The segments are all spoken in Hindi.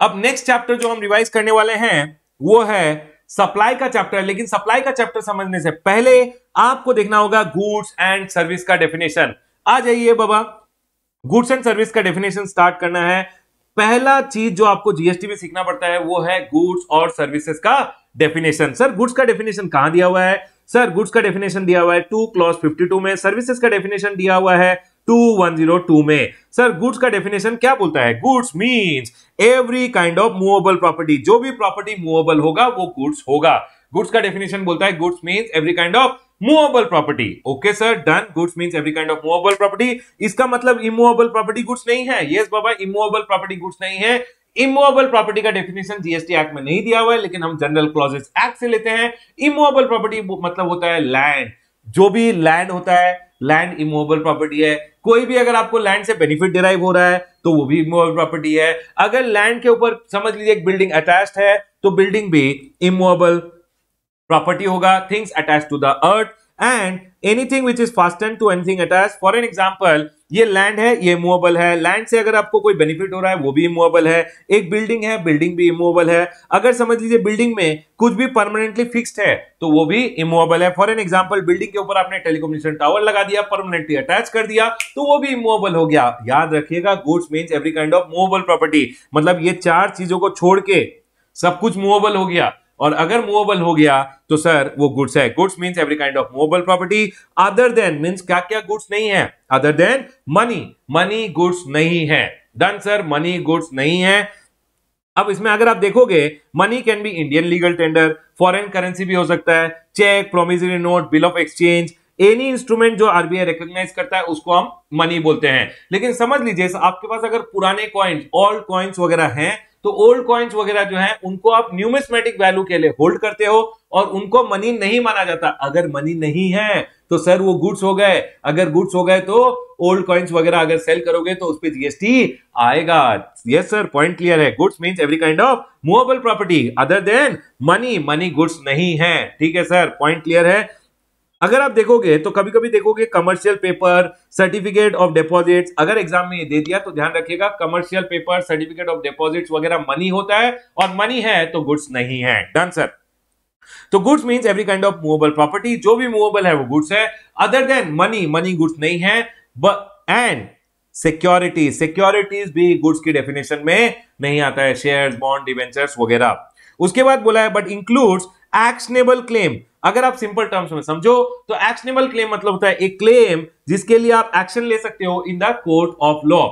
अब नेक्स्ट चैप्टर जो हम रिवाइज करने वाले हैं वो है सप्लाई का चैप्टर। लेकिन सप्लाई का चैप्टर समझने से पहले आपको देखना होगा गुड्स एंड सर्विस का डेफिनेशन। आ जाइए बाबा, गुड्स एंड सर्विस का डेफिनेशन स्टार्ट करना है। पहला चीज जो आपको जीएसटी में सीखना पड़ता है वो है गुड्स और सर्विसेज का डेफिनेशन। सर गुड्स का डेफिनेशन कहां दिया हुआ है? सर गुड्स का डेफिनेशन दिया हुआ है 2 क्लॉज 52 में। सर्विसेज का डेफिनेशन दिया हुआ है 2102 में। सर गुड्स का डेफिनेशन क्या बोलता है? Goods means every kind of movable property. जो भी प्रॉपर्टी मूवेबल होगा वो गुड्स होगा। गुड्स का डेफिनेशन बोलता है goods means every kind of movable property. Okay sir, done. Goods means every kind of movable property. इसका मतलब इमूवेबल प्रॉपर्टी गुड्स नहीं है। यस बाबा, इमूवेबल प्रॉपर्टी गुड्स नहीं है। इमूवेबल प्रॉपर्टी का डेफिनेशन जीएसटी एक्ट में नहीं दिया हुआ है, लेकिन हम जनरल क्लॉजेस एक्ट से लेते हैं। इमूवेबल प्रॉपर्टी मतलब होता है लैंड। जो भी लैंड होता है, लैंड इमूवेबल प्रॉपर्टी है। कोई भी अगर आपको लैंड से बेनिफिट डिराइव हो रहा है तो वो भी इमूवेबल प्रॉपर्टी है। अगर लैंड के ऊपर समझ लीजिए एक बिल्डिंग अटैच्ड है तो बिल्डिंग भी इमूवेबल प्रॉपर्टी होगा। Things attached to the earth and anything which is fasten to anything attached. For an example, ये लैंड है, ये मूवेबल है। लैंड से अगर आपको कोई बेनिफिट हो रहा है वो भी मूवेबल है। एक बिल्डिंग है, बिल्डिंग भी मूवेबल है। अगर समझ लीजिए बिल्डिंग में कुछ भी परमानेंटली फिक्स्ड है तो वो भी इमूवेबल है। फॉर एन एग्जांपल, बिल्डिंग के ऊपर आपने टेलीकम्युनिकेशन टावर लगा दिया, परमानेंटली अटैच कर दिया तो वो भी इमूवेबल हो गया। याद रखिएगा, goods means every kind of movable property. मतलब ये चार चीजों को छोड़ के सब कुछ मूवेबल हो गया। और अगर मूवेबल हो गया तो सर वो गुड्स है। Goods means every kind of movable property. Other than means क्या क्या गुड्स नहीं है? Other than money. Money goods नहीं है। डन सर, मनी गुड्स नहीं है। अब इसमें अगर आप देखोगे, money can be Indian legal tender, foreign currency भी हो सकता है, cheque, promissory note, bill of exchange, any instrument जो आरबीआई रिकॉग्नाइज करता है उसको हम मनी बोलते हैं। लेकिन समझ लीजिए आपके पास अगर पुराने कॉइन्स, ओल्ड कॉइन्स वगैरह हैं तो ओल्ड कॉइन्स वगैरह जो हैं उनको आप न्यूमिस्मेटिक वैल्यू के लिए होल्ड करते हो और उनको मनी नहीं माना जाता। अगर मनी नहीं है तो सर वो गुड्स हो गए। अगर गुड्स हो गए तो ओल्ड कॉइन्स वगैरह अगर सेल करोगे तो उस पे जीएसटी आएगा। यस सर, पॉइंट क्लियर है। Goods means every kind of movable property other than money. Money goods नहीं है। ठीक है सर, पॉइंट क्लियर है। अगर आप देखोगे तो कभी कभी देखोगे commercial paper, certificate of deposits. अगर एग्जाम में ये दे दिया तो ध्यान रखिएगा, commercial paper, certificate of deposits वगैरह मनी होता है और मनी है तो गुड्स नहीं है। Done sir. तो goods means every kind of movable property. जो भी मूवेबल है वो गुड्स है। Other than money, money goods नहीं है। एंड सिक्योरिटी, सिक्योरिटीज भी गुड्स की डेफिनेशन में नहीं आता है। शेयर्स, बॉन्ड, डिबेंचर्स वगैरह। उसके बाद बोला है बट इंक्लूड्स एक्शनेबल क्लेम। अगर आप सिंपल टर्म्स में समझो तो एक्शनेबल क्लेम मतलब होता है एक क्लेम जिसके लिए आप एक्शन ले सकते हो in the court of law.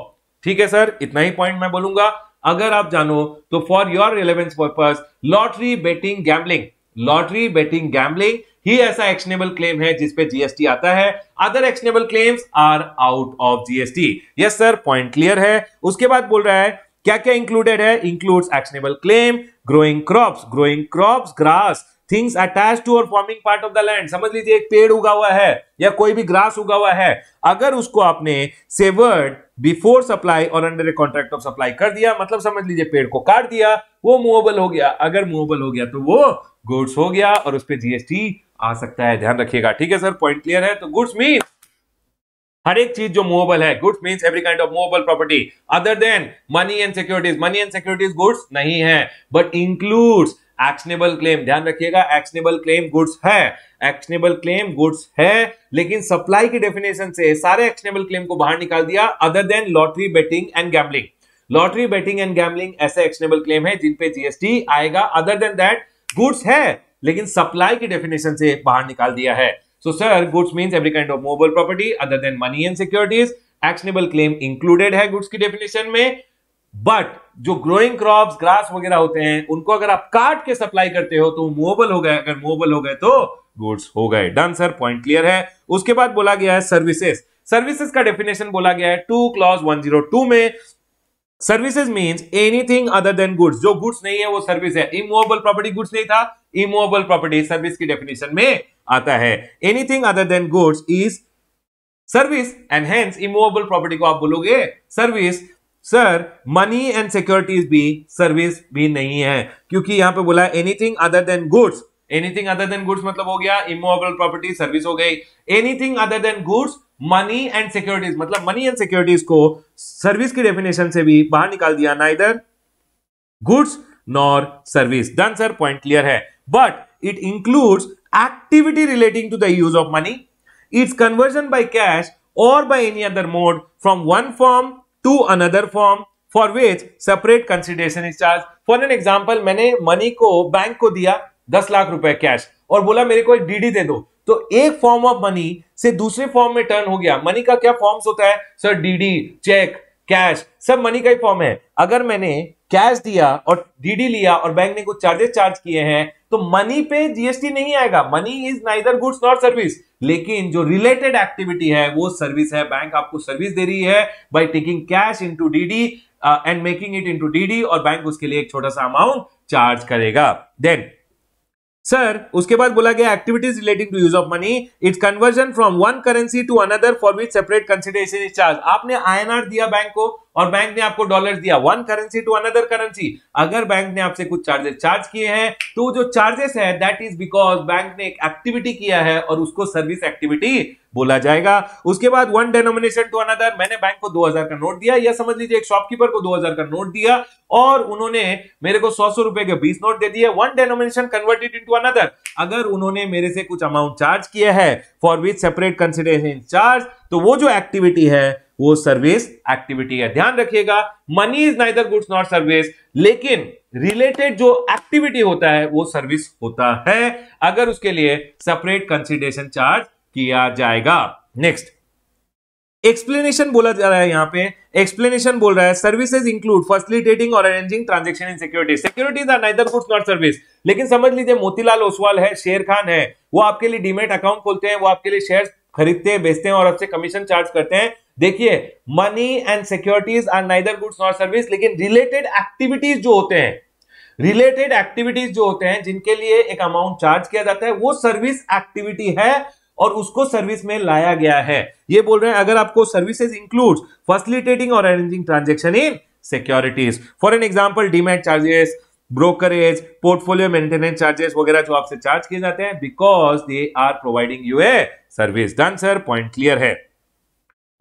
ठीक है सर, इतना ही पॉइंट मैं बोलूंगा। अगर आप जानो तो for your relevance purpose, lottery, betting, gambling, lottery, betting, gambling ही ऐसा एक्शनेबल क्लेम है जिसपे जीएसटी आता है। Other actionable claims are out of GST. Yes sir, point clear है। उसके बाद बोल रहा है क्या क्या इंक्लूडेड है? Includes actionable claim, growing crops, grass, things attach to और forming part of the land. समझ लीजिए एक पेड़ उगा हुआ है या कोई भी ग्रास उगा हुआ है, अगर उसको आपने सेवर्ड बिफोर सप्लाई और under a contract of supply कर दिया, मतलब समझ लीजिए पेड़ को काट दिया, वो मूवेबल हो गया। अगर मूवेबल हो गया तो वो गुड्स हो गया और उस पर जीएसटी आ सकता है। ध्यान रखिएगा। ठीक है सर, पॉइंट क्लियर है। तो गुड्स मीन हर एक चीज जो मूवेबल है। Goods means every kind of movable property other than money and securities. Money and securities goods नहीं है बट इंक्लूड्स एक्शनेबल क्लेम। ध्यान रखिएगा, एक्शनेबल क्लेम गुड्स है। एक्शनेबल क्लेम गुड्स है, लेकिन सप्लाई की डेफिनेशन से सारे एक्शनेबल क्लेम को बाहर निकाल दिया other than lottery, betting and gambling. Lottery, betting and gambling ऐसे एक्शनेबल क्लेम है जिन पे जीएसटी आएगा। अदर देन दैट गुड्स है, लेकिन सप्लाई की डेफिनेशन से बाहर निकाल दिया है। So sir, goods means every kind of movable property other than money and securities. Actionable claim included है goods की definition में, but जो growing crops, grass वगैरह होते हैं उनको अगर आप काट के सप्लाई करते हो तो मूवेबल हो गए। अगर मूवेबल हो गए तो गुड्स हो गए। डन सर, पॉइंट क्लियर है। उसके बाद बोला गया है सर्विसेज। सर्विसेज का डेफिनेशन बोला गया है 2 क्लॉज 102 में। Services means anything other than goods. जो गुड्स नहीं है वो सर्विस है। इमूवेबल प्रॉपर्टी गुड्स नहीं था, इमूवेबल प्रॉपर्टी सर्विस की डेफिनेशन में आता है। Anything other than goods is service and hence immovable property को आप बोलोगे service. Sir money and securities भी सर्विस भी नहीं है, क्योंकि यहां पे बोला anything other than goods. Anything other than goods मतलब हो गया इमूवेबल प्रॉपर्टी, सर्विस हो गई। Anything other than goods, money and securities मतलब मनी एंड सिक्योरिटीज को सर्विस की डेफिनेशन से भी बाहर निकाल दिया। Neither goods nor service. Done sir, point clear है। But it includes activity relating to the use of money, it's conversion by cash और by any other mode from one form to another form for which separate consideration is charge. For an example, मैंने मनी को बैंक को दिया 10 लाख रुपए कैश और बोला मेरे को एक डीडी दे दो, तो एक फॉर्म ऑफ मनी से दूसरे फॉर्म में टर्न हो गया। मनी का क्या फॉर्म्स होता है सर? डीडी, चेक, कैश, सब मनी का ही फॉर्म है। अगर मैंने कैश दिया और डीडी लिया और बैंक ने कुछ चार्जेस चार्ज किए हैं तो मनी पे जीएसटी नहीं आएगा। Money is neither goods nor service, लेकिन जो रिलेटेड एक्टिविटी है वो सर्विस है। बैंक आपको सर्विस दे रही है by taking cash into DD and making it into DD, और बैंक उसके लिए एक छोटा सा अमाउंट चार्ज करेगा। देन सर उसके बाद बोला गया activities relating to use of money, it's conversion from one currency to another for which separate consideration is charge. आपने आईएनआर दिया बैंक को और बैंक ने आपको डॉलर्स दिया, one currency to another currency. अगर बैंक ने आपसे कुछ चार्जेस चार्ज किए हैं तो जो चार्जेस है दैट इज बिकॉज बैंक ने एक एक्टिविटी किया है और उसको सर्विस एक्टिविटी बोला जाएगा। उसके बाद वन डेनोमिनेशन टू अनदर, मैंने बैंक को 2000 का नोट दिया, या समझ लीजिए एक शॉपकीपर को 2000 का नोट दिया और उन्होंने मेरे को 100 रुपए के 20 नोट दे दिए। One denomination converted into another. अगर उन्होंने मेरे से कुछ अमाउंट चार्ज किया है for which separate consideration charge, तो वो जो एक्टिविटी है वो सर्विस एक्टिविटी है। ध्यान रखिएगा, money is neither goods not service, लेकिन रिलेटेड जो एक्टिविटी होता है वो सर्विस होता है अगर उसके लिए सेपरेट कंसिडरेशन चार्ज किया जाएगा। नेक्स्ट एक्सप्लेनेशन बोला जा रहा है, यहां पे एक्सप्लेनेशन बोल रहा है सर्विसेज इंक्लूड फैसिलिटेटिंग और arranging transaction in securities. Securities are neither goods not service, लेकिन समझ लीजिए मोतीलाल ओसवाल है, शेर खान है, वो आपके लिए डीमेट अकाउंट खोलते हैं, वो आपके लिए शेयर खरीदते हैं, बेचते हैं और आपसे कमीशन चार्ज करते हैं। देखिए money and securities are neither goods not service, लेकिन रिलेटेड एक्टिविटीज जो होते हैं, रिलेटेड एक्टिविटीज जो होते हैं जिनके लिए एक अमाउंट चार्ज किया जाता है वो सर्विस एक्टिविटी है और उसको सर्विस में लाया गया है। ये बोल रहे हैं अगर आपको सर्विसेज इंक्लूड्स फैसिलिटेटिंग और arranging transaction in securities. For an example demat charges, brokerage, portfolio maintenance charges वगैरह जो आपसे चार्ज किए जाते हैं because they are providing you a service. Done sir, point clear है।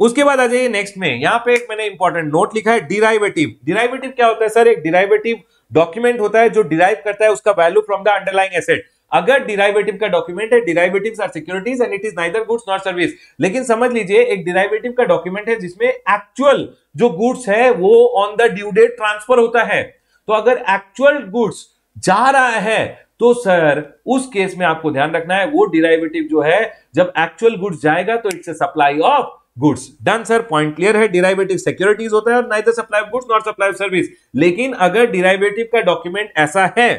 उसके बाद आ जाइए नेक्स्ट में, यहां पे एक मैंने इंपॉर्टेंट नोट लिखा है डिराइवेटिव। डिराइवेटिव क्या होता है सर? एक डिराइवेटिव डॉक्यूमेंट होता है जो डिराइव करता है उसका value from the underlying asset. अगर डिराइवेटिव का डॉक्यूमेंट है, derivatives are securities and it is neither goods not service. लेकिन समझ लीजिए एक डिराइवेटिव का डॉक्यूमेंट है जिसमें एक्चुअल जो गुड्स है वो on the due date transfer होता है। तो अगर एक्चुअल गुड्स जा रहा है तो सर उस केस में आपको ध्यान रखना है वो डिराइवेटिव जो है जब एक्चुअल गुड्स जाएगा तो it's a supply of goods. Done sir, point clear है। डिराइवेटिव सिक्योरिटीज होता है और neither supply of goods not supply of service. लेकिन अगर डिराइवेटिव का डॉक्यूमेंट ऐसा है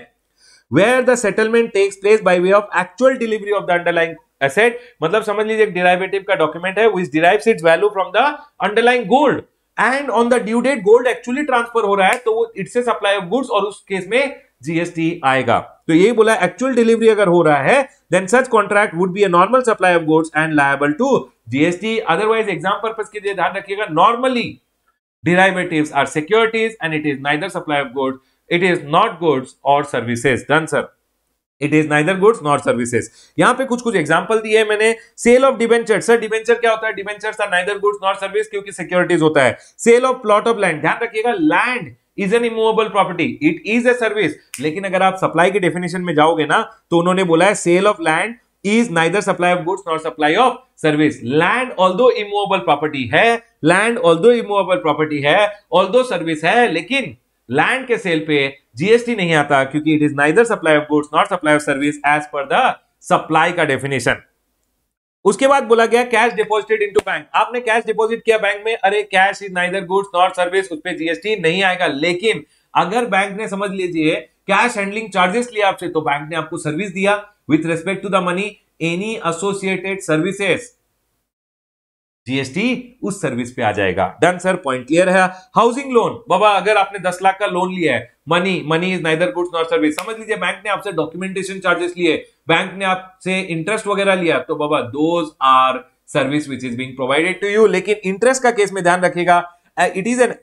where the settlement takes place by way of actual delivery of the underlying asset, मतलब समझ लीजिए एक डिराइवेटिव का डॉक्यूमेंट है which derives its value from the underlying gold and on the due date gold actually transfer हो रहा है तो it's a supply of goods और उस केस में जीएसटी आएगा। तो ये बोला एक्चुअल डिलीवरी अगर हो रहा है then such contract would be a normal supply of goods and liable to GST। Otherwise exam purpose के लिए ध्यान रखिएगा, normally derivatives are securities and it is neither supply of goods, it is not goods or services। Done sir, it is neither goods nor services। यहां पे कुछ एग्जांपल दिए हैं मैंने। Sale of debenture, sir debenture क्या होता है? Debentures are neither goods nor service क्योंकि सिक्योरिटीज होता है। Sale of plot of land, ध्यान रखिएगा land is an immovable property, it is a service. लेकिन अगर आप सप्लाई की डेफिनेशन में जाओगे ना तो उन्होंने बोला है sale of land is neither supply of goods nor supply of service। Land although immovable property है, land although immovable property है, although service है, लेकिन लैंड के सेल पे जीएसटी नहीं आता क्योंकि it is neither supply of goods not supply of service as per the supply का डेफिनेशन। उसके बाद बोला गया कैश डिपॉजिटेड इनटू बैंक। आपने कैश डिपॉजिट किया बैंक में, अरे cash is neither goods not service, उस पे जीएसटी नहीं आएगा। लेकिन अगर बैंक ने समझ लीजिए कैश हैंडलिंग चार्जेस लिया आपसे तो बैंक ने आपको सर्विस दिया with respect to the money, any associated services, GST उस सर्विस पे आ जाएगा। डन सर, पॉइंट क्लियर है। हाउसिंग लोन, बाबा अगर आपने 10 लाख का लोन लिया है, money is neither goods not service. समझ लीजिए बैंक ने आपसे डॉक्यूमेंटेशन चार्जेस लिए, बैंक ने आपसे इंटरेस्ट वगैरह लिया, तो बाबा those are service which is being provided to you. लेकिन इंटरेस्ट का केस में ध्यान रखिएगा it is an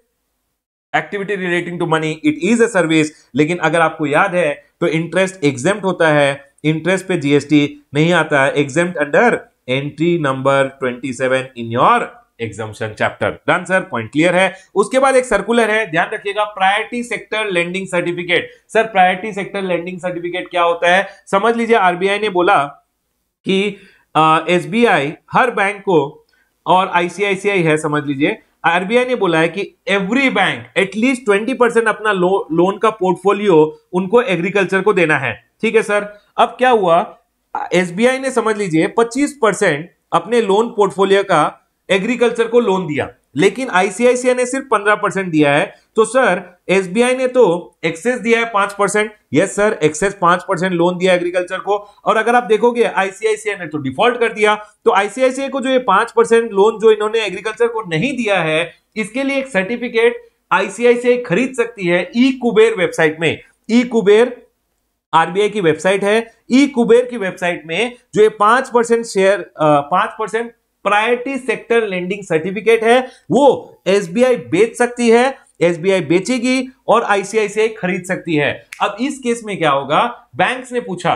activity relating to money, it is a service. लेकिन अगर आपको याद है तो इंटरेस्ट एग्जेम्प्ट होता है, इंटरेस्ट पे जीएसटी नहीं आता है, exempt under entry number 27 in your exemption chapter. Done sir, point clear है। उसके बाद एक सर्कुलर है, ध्यान रखिएगा, priority sector lending certificate. Sir priority sector lending certificate क्या होता है? समझ लीजिए आरबीआई ने बोला कि एसबीआई हर बैंक को, और आईसीआईसीआई है, समझ लीजिए आरबीआई ने बोला है कि एवरी बैंक एटलीस्ट 20% अपना लोन का पोर्टफोलियो उनको एग्रीकल्चर को देना है। ठीक है सर। अब क्या हुआ, एसबीआई ने समझ लीजिए 25% अपने लोन पोर्टफोलियो का एग्रीकल्चर को लोन दिया, लेकिन आईसीआईसीआई ने सिर्फ 15% दिया है। तो सर एसबीआई ने तो एक्सेस दिया है 5%। यस सर, एक्सेस 5% लोन दिया एग्रीकल्चर को। और अगर आप देखोगे आईसीआईसीआई ने तो डिफॉल्ट कर दिया। तो आईसीआईसीआई को जो ये 5% लोन जो इन्होंने एग्रीकल्चर को नहीं दिया है, इसके लिए एक सर्टिफिकेट आईसीआईसीआई खरीद सकती है ई कुबेर वेबसाइट में। ई कुबेर आरबीआई की वेबसाइट है। ई कुबेर की वेबसाइट में जो ये 5% share 5% priority sector lending certificate है, वो एसबीआई बेच सकती है, एसबीआई बेचेगी और आईसीआईसीआई खरीद सकती है। अब इस केस में क्या होगा, बैंक्स ने पूछा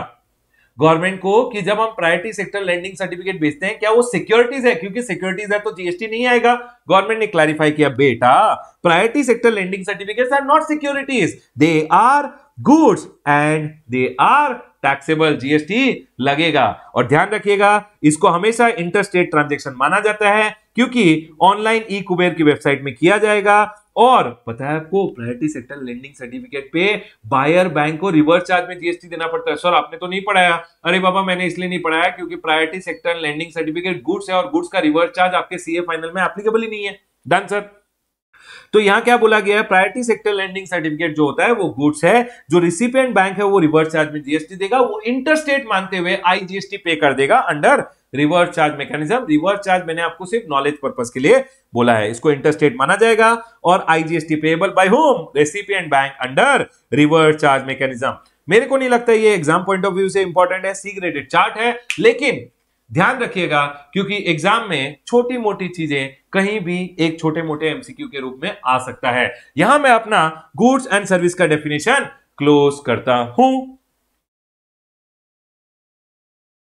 गवर्नमेंट को कि जब हम प्रायोरिटी सेक्टर लेंडिंग सर्टिफिकेट बेचते हैं क्या वो सिक्योरिटीज है, क्योंकि सिक्योरिटीज है तो जीएसटी नहीं आएगा। गवर्नमेंट ने क्लैरिफाई किया, बेटा priority sector lending certificates are not securities, they are goods and they are taxable, GST लगेगा। और ध्यान रखिएगा इसको हमेशा इंटरस्टेट ट्रांजैक्शन माना जाता है, क्योंकि ऑनलाइन ई कुबेर की वेबसाइट में किया जाएगा। और पता है आपको प्रायोरिटी सेक्टर लेंडिंग सर्टिफिकेट पे बायर बैंक को रिवर्स चार्ज में जीएसटी देना पड़ता है। सर आपने तो नहीं पढ़ाया? अरे बाबा मैंने इसलिए नहीं पढ़ाया क्योंकि priority sector lending certificate goods है और गुड्स का रिवर्स चार्ज आपके सीए फाइनल में एप्लीकेबल ही नहीं है। Done sir. तो यहां क्या बोला गया है, प्रायोरिटी सेक्टर लेंडिंग सर्टिफिकेट जो होता है वो गुड्स है, जो रिसिपिएंट बैंक है वो रिवर्स चार्ज में जीएसटी देगा, वो इंटरस्टेट मानते हुए आईजीएसटी पे कर देगा under reverse charge mechanism. Reverse charge मैंने आपको सिर्फ नॉलेज पर्पस के लिए बोला है, इसको इंटरस्टेट माना जाएगा और IGST payable by home, recipient bank under reverse charge mechanism. मेरे को नहीं लगता ये एग्जाम पॉइंट ऑफ व्यू से इंपॉर्टेंट है, सी ग्रेडेड चार्ट है, लेकिन ध्यान रखिएगा क्योंकि एग्जाम में छोटी मोटी चीजें कहीं भी एक छोटे मोटे एमसीक्यू के रूप में आ सकता है। यहां मैं अपना गुड्स एंड सर्विस का डेफिनेशन क्लोज करता हूं।